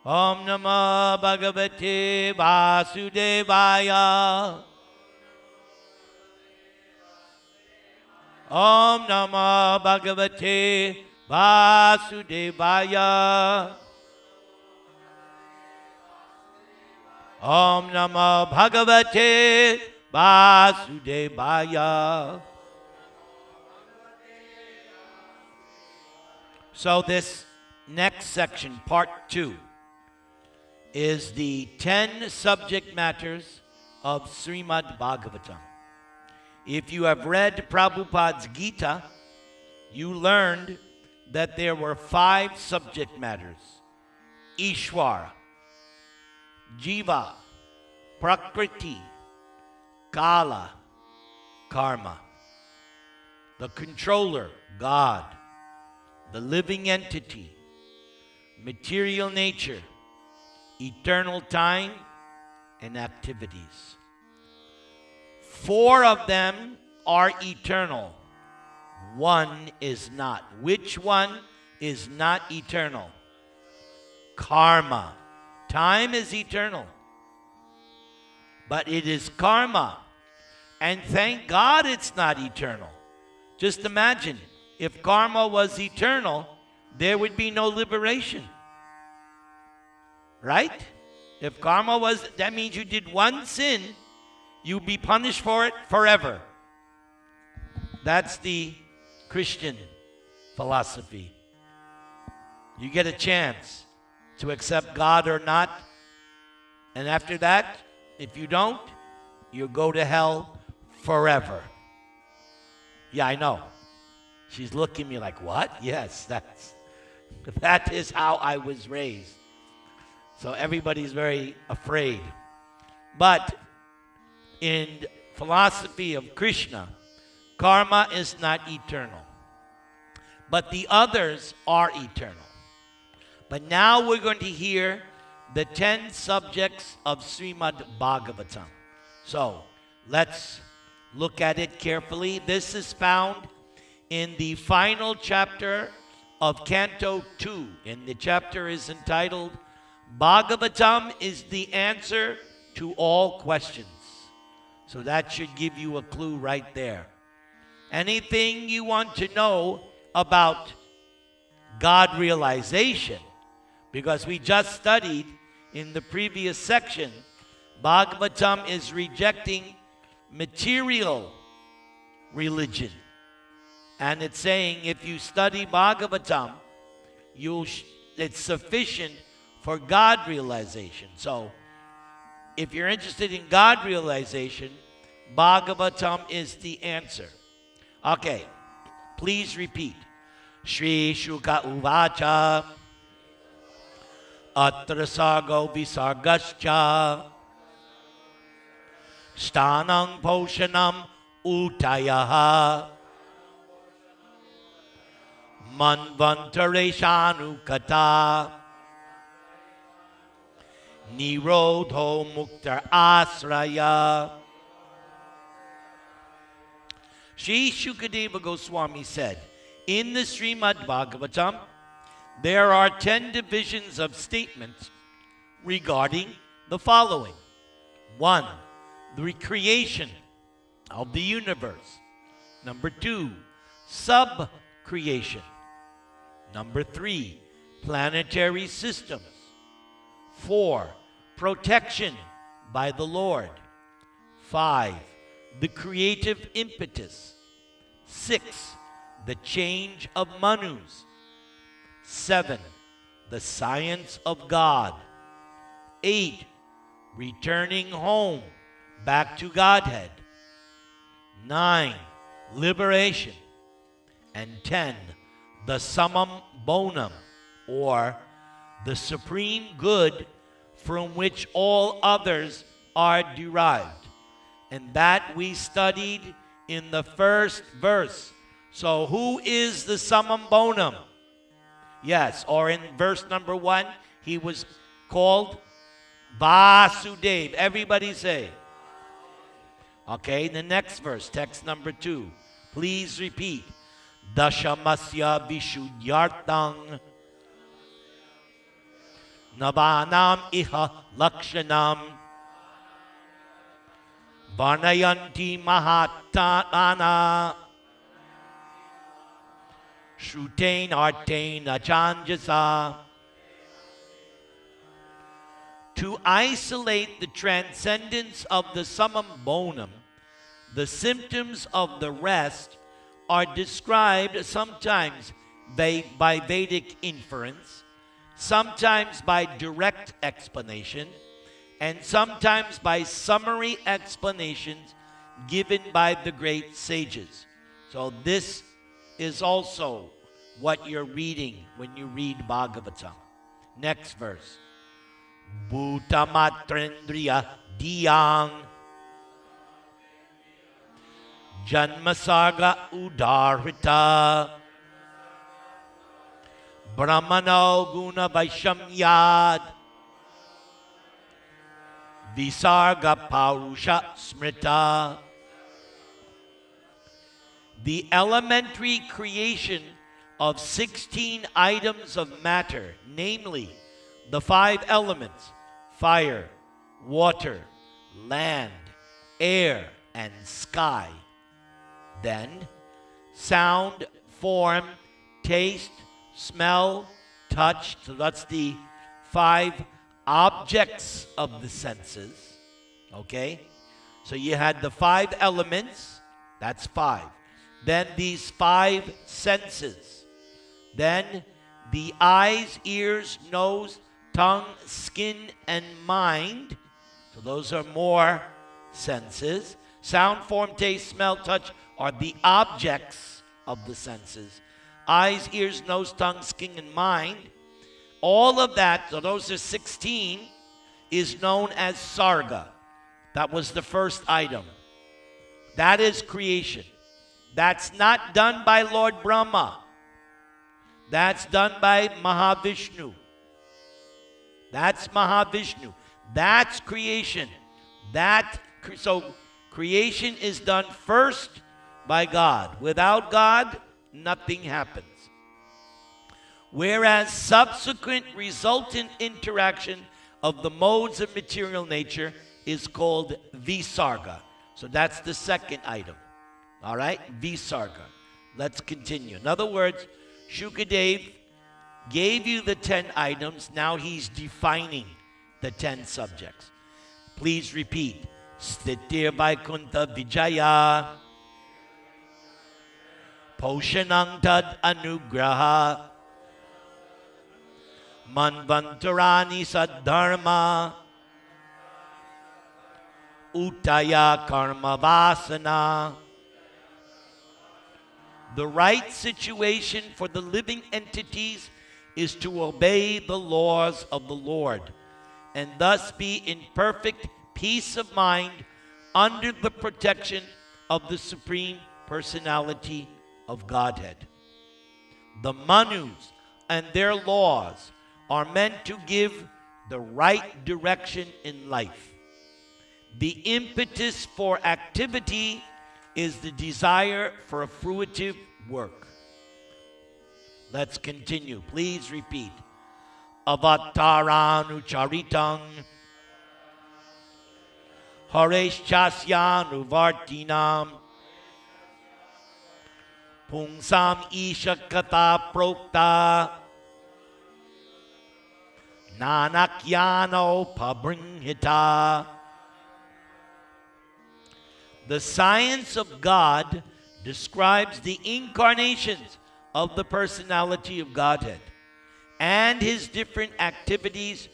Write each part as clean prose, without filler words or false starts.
Om Namo Bhagavate Vasudevaya. Om Namo Bhagavate Vasudevaya. Om Namo Bhagavate Vasudevaya. So this next section, part 2, is the 10 subject matters of Srimad Bhagavatam. If you have read Prabhupada's Gita, you learned that there were 5 subject matters: Ishvara, Jiva, Prakriti, Kala, Karma. The controller, God. The living entity, material nature, eternal time, and activities. 4 of them are eternal. 1 is not. Which one is not eternal? Karma. Time is eternal, but it is karma. And thank God it's not eternal. Just imagine, if karma was eternal, there would be no liberation. Right? If karma was, that means you did one sin, you'd be punished for it forever. That's the Christian philosophy. You get a chance to accept God or not, and after that, if you don't, you go to hell forever. Yeah, I know. She's looking at me like, what? Yes, that is how I was raised. So everybody's very afraid. But in philosophy of Krishna, karma is not eternal. But the others are eternal. But now we're going to hear the 10 subjects of Srimad Bhagavatam. So let's look at it carefully. This is found in the final chapter of Canto 2. And the chapter is entitled, Bhagavatam is the answer to all questions. So that should give you a clue right there. Anything you want to know about God realization, because we just studied in the previous section, Bhagavatam is rejecting material religion. And it's saying if you study Bhagavatam, it's sufficient for God realization. So if you're interested in God realization, Bhagavatam is the answer. Okay, please repeat. Shri Shuka Uvacha Atra Sargo Visargascha Stanam Poshanam Utayaha Manvantareshanu Kata Nirodho Muktar Asraya. Sri Shukadeva Goswami said, in the Srimad Bhagavatam, there are 10 divisions of statements regarding the following. 1, the creation of the universe. Number 2, sub-creation. Number 3, planetary systems. 4, protection by the Lord. 5, the creative impetus. 6, the change of manus. 7, the science of God. 8, returning home, back to Godhead. 9, liberation. And 10, the summum bonum, or the supreme good from which all others are derived. And that we studied in the first verse. So who is the summum bonum? Yes, or in verse number 1, he was called Vasudeva. Everybody say. Okay, the next verse, text number 2. Please repeat. Dashamasya Vishuddhyartang Navanam iha lakshanam Varnayanti mahatana Shrutain artain achanjasa. To isolate the transcendence of the summum bonum, the symptoms of the rest are described sometimes by Vedic inference, sometimes by direct explanation, and sometimes by summary explanations given by the great sages. So this is also what you're reading when you read Bhagavatam. Next verse. Bhutamatrendriya diyang Janmasaga udarhita Brahmano guna vaishamyad Visarga paurusha smrita. The elementary creation of 16 items of matter, namely the 5 elements, fire, water, land, air, and sky. Then, sound, form, taste, smell, touch. So that's the 5 objects of the senses. Okay? So you had the 5 elements. That's 5. Then these 5 senses. Then the eyes, ears, nose, tongue, skin, and mind. So those are more senses. Sound, form, taste, smell, touch are the objects of the senses. Eyes, ears, nose, tongue, skin, and mind. All of that, so those are 16, is known as sarga. That was the first item. That is creation. That's not done by Lord Brahma. That's done by Mahavishnu. That's Mahavishnu. That's creation. So creation is done first by God. Without God, nothing happens. Whereas subsequent resultant interaction of the modes of material nature is called visarga. So that's the second item. All right? Visarga. Let's continue. In other words, Shukadev gave you the 10 items. Now he's defining the 10 subjects. Please repeat. Stitir Vaikuntha Vijaya Poshanang Tad Anugraha Manvantarani Saddharma Uttaya Karma Vasana. The right situation for the living entities is to obey the laws of the Lord and thus be in perfect peace of mind under the protection of the Supreme Personality of Godhead. The Manus and their laws are meant to give the right direction in life. The impetus for activity is the desire for a fruitive work. Let's continue. Please repeat. Avataranucharitang Hareshchasyanuvartinam Pungsam Ishakata Prokta Nanakyano Pabrinhita. The science of God describes the incarnations of the personality of Godhead and his different activities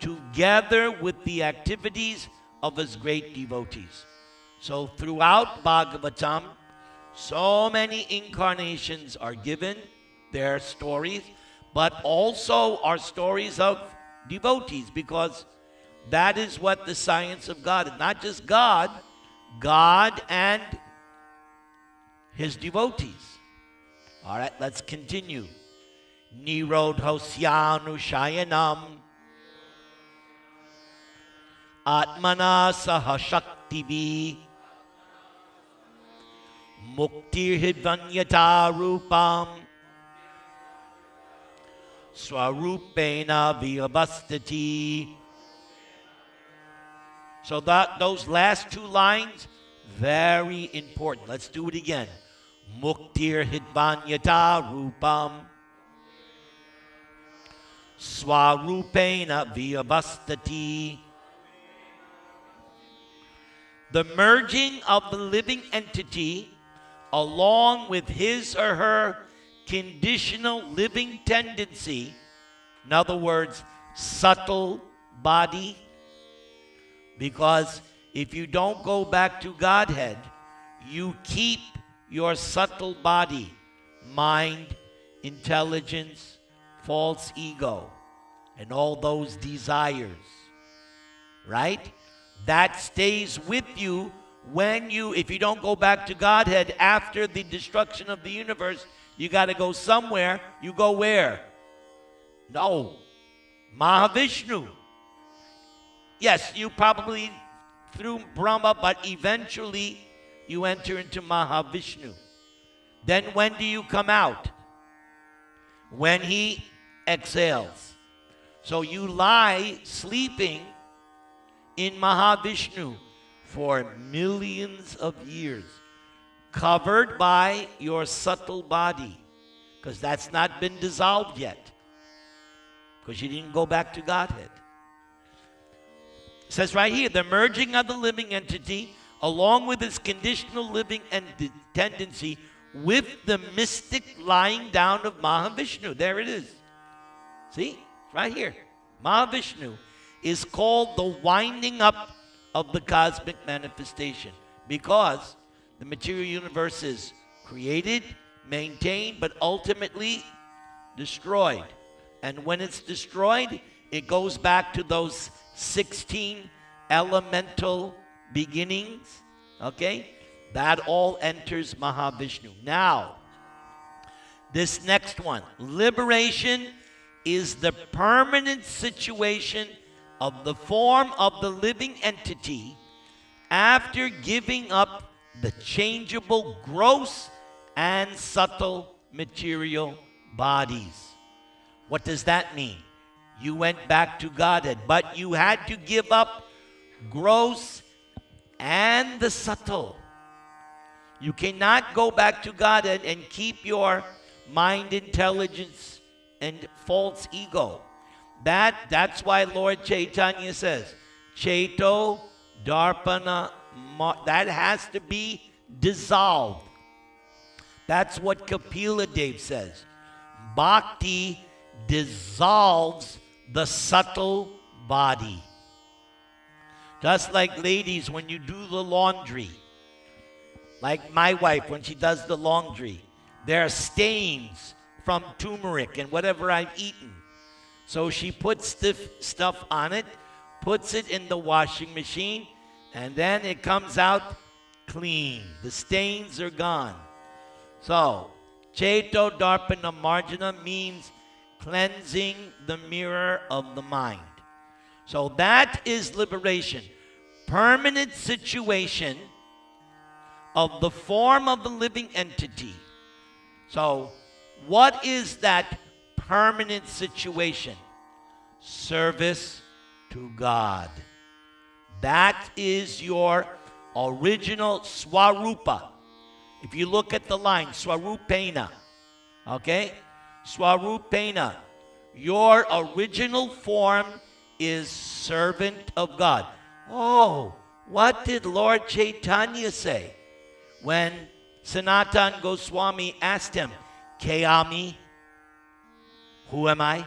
together with the activities of his great devotees. So throughout Bhagavatam, so many incarnations are given, their stories, but also are stories of devotees, because that is what the science of God is. Not just God, God and his devotees. All right, let's continue. Nirodhosyanu shayanam Atmana sahashaktivi Muktir hidvanyata rupam Swarupena vyavastati. So those last two lines, very important. Let's do it again. Muktir hidvanyata rupam. Swarupena vyavastati. The merging of the living entity along with his or her conditional living tendency, in other words, subtle body, because if you don't go back to Godhead, you keep your subtle body, mind, intelligence, false ego, and all those desires, right? That stays with you if you don't go back to Godhead after the destruction of the universe. You got to go somewhere. You go where? No. Mahavishnu. Yes, you probably through Brahma, but eventually you enter into Mahavishnu. Then when do you come out? When he exhales. So you lie sleeping in Mahavishnu for millions of years, covered by your subtle body, because that's not been dissolved yet, because you didn't go back to Godhead. It says right here, the merging of the living entity along with its conditional living and tendency with the mystic lying down of Mahavishnu. There it is. See? Right here. Mahavishnu is called the winding up of the cosmic manifestation, because the material universe is created, maintained, but ultimately destroyed. And when it's destroyed, it goes back to those 16 elemental beginnings, okay? That all enters Mahavishnu. Now, this next one, liberation is the permanent situation of the form of the living entity after giving up the changeable gross and subtle material bodies. What does that mean? You went back to Godhead, but you had to give up gross and the subtle. You cannot go back to Godhead and keep your mind, intelligence, and false ego. That's why Lord Chaitanya says, Chaito Darpana, that has to be dissolved. That's what Kapila Dev says. Bhakti dissolves the subtle body. Just like ladies, when you do the laundry, like my wife, when she does the laundry, there are stains from turmeric and whatever I've eaten. So she puts the stuff on it, puts it in the washing machine, and then it comes out clean. The stains are gone. So, Chaito Darpana Marjana means cleansing the mirror of the mind. So that is liberation. Permanent situation of the form of the living entity. So, what is that permanent situation? Service to God. That is your original Swarupa. If you look at the line, Swarupena, okay? Swarupena, your original form is servant of God. Oh, what did Lord Chaitanya say when Sanatan Goswami asked him, Kayami, who am I?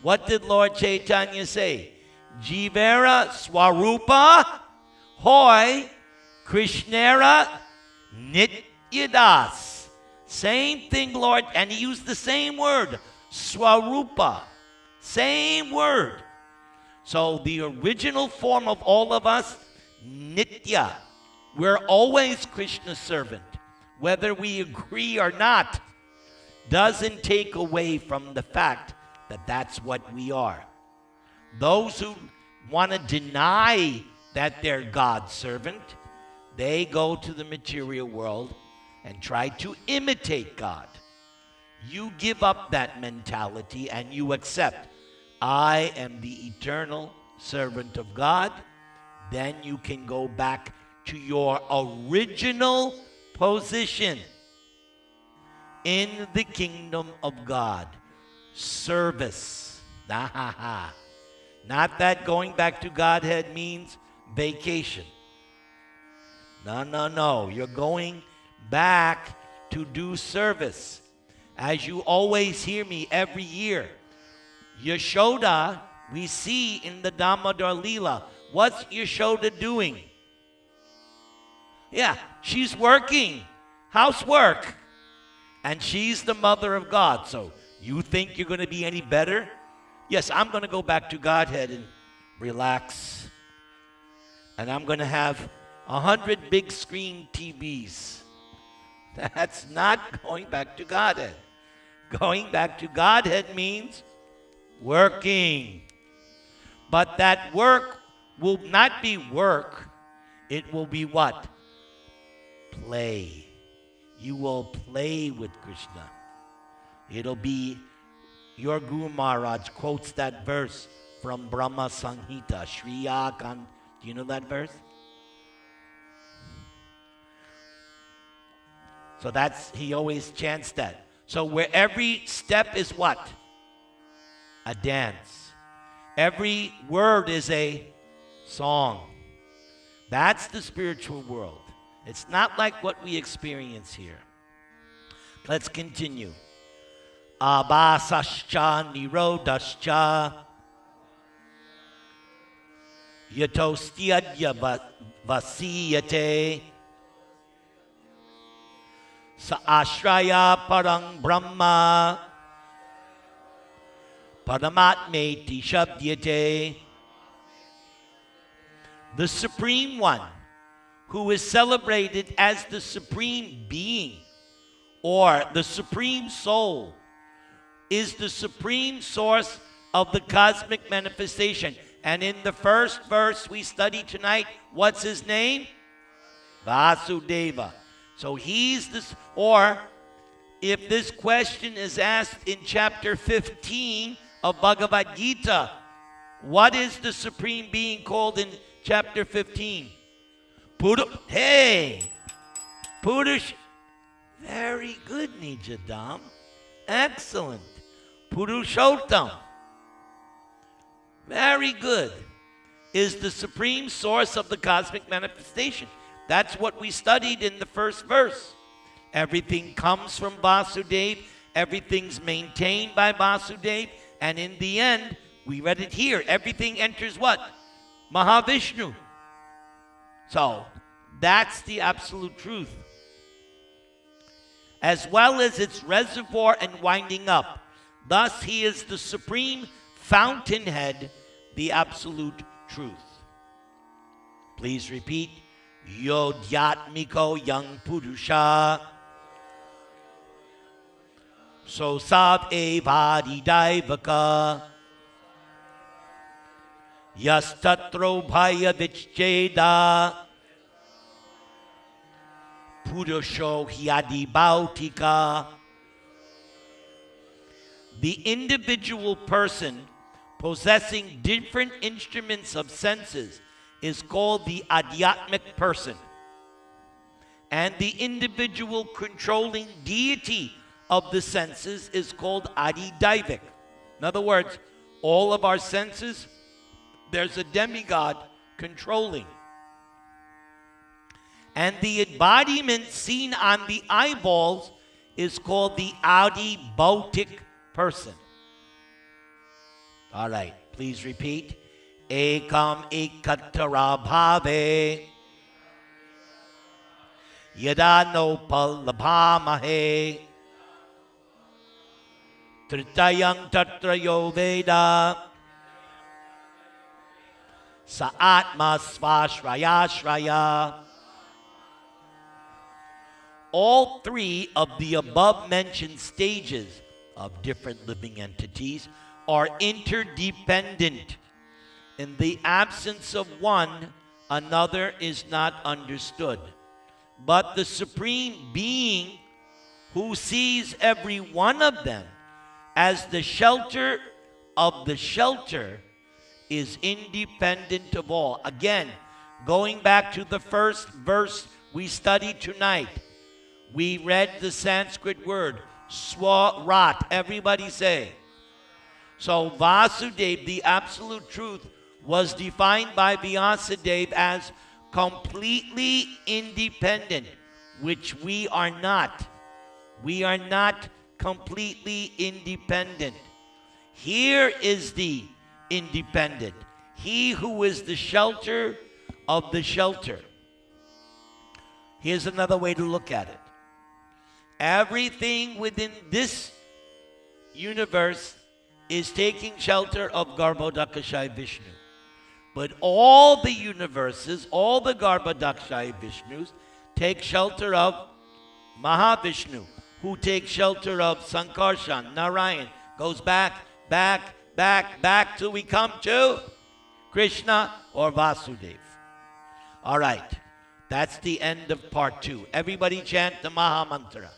What did Lord Chaitanya say? Jivera Swarupa Hoy Krishnera Nityadas. Same thing, Lord, and he used the same word, Swarupa. Same word. So the original form of all of us, Nitya. We're always Krishna's servant. Whether we agree or not, doesn't take away from the fact that that's what we are. Those who want to deny that they're God's servant, they go to the material world and try to imitate God. you give up that mentality and you accept, I am the eternal servant of God, then you can go back to your original position in the kingdom of God. Service. Not that going back to Godhead means vacation. No. You're going back to do service. As you always hear me every year, Yashoda, we see in the Damodar Leela, what's Yashoda doing? Yeah, she's working, housework. And she's the mother of God. So you think you're going to be any better? Yes, I'm going to go back to Godhead and relax. And I'm going to have 100 big screen TVs. That's not going back to Godhead. Going back to Godhead means working. But that work will not be work. It will be what? Play. You will play with Krishna. It'll be, your Guru Maharaj quotes that verse from Brahma Samhita, Shriya Kan. Do you know that verse? So he always chants that. So where every step is what? A dance. Every word is a song. That's the spiritual world. It's not like what we experience here. Let's continue. Abhasascha nirodascha yatostyadya vasiyate sa ashraya parang brahma paramatmeti shabdyate. The Supreme One, who is celebrated as the Supreme Being or the Supreme Soul, is the supreme source of the cosmic manifestation. And in the first verse we study tonight, what's his name? Vasudeva. So he's this, or if this question is asked in chapter 15 of Bhagavad Gita, what is the Supreme Being called in chapter 15? Purush. Very good, Nijadam. Excellent. Purushottam. Very good. Is the supreme source of the cosmic manifestation. That's what we studied in the first verse. Everything comes from Vasudeva. Everything's maintained by Vasudeva. And in the end, we read it here. Everything enters what? Mahavishnu. So, that's the absolute truth. As well as its reservoir and winding up. Thus, he is the supreme fountainhead, the absolute truth. Please repeat. Yodyatmiko yang purusha so sab evadi daivaka yastatro bhaya vichcheda purusho hyadi bautika. The individual person possessing different instruments of senses is called the Adhyatmic person. And the individual controlling deity of the senses is called Adidaivik. In other words, all of our senses, there's a demigod controlling. And the embodiment seen on the eyeballs is called the Adibautic person. All right, please repeat. Ekam ekatara bhave yada no palabhamahe tritayang tatrayo veda sa atma svashraya shraya. All three of the above mentioned stages of different living entities are interdependent. In the absence of one, another is not understood. But the Supreme Being, who sees every one of them as the shelter of the shelter, is independent of all. Again, going back to the first verse we studied tonight, we read the Sanskrit word, swarat. Everybody say. So Vasudeva, the absolute truth, was defined by Vyasadeva as completely independent, which we are not. We are not completely independent. Here is the independent. He who is the shelter of the shelter. Here's another way to look at it. Everything within this universe is taking shelter of Garbhodakashayi Vishnu. But all the universes, all the Garbhodakashayi Vishnus, take shelter of Mahavishnu, who takes shelter of Sankarshan, Narayan. Goes back till we come to Krishna or Vasudeva. All right, that's the end of part 2. Everybody chant the Maha Mantra.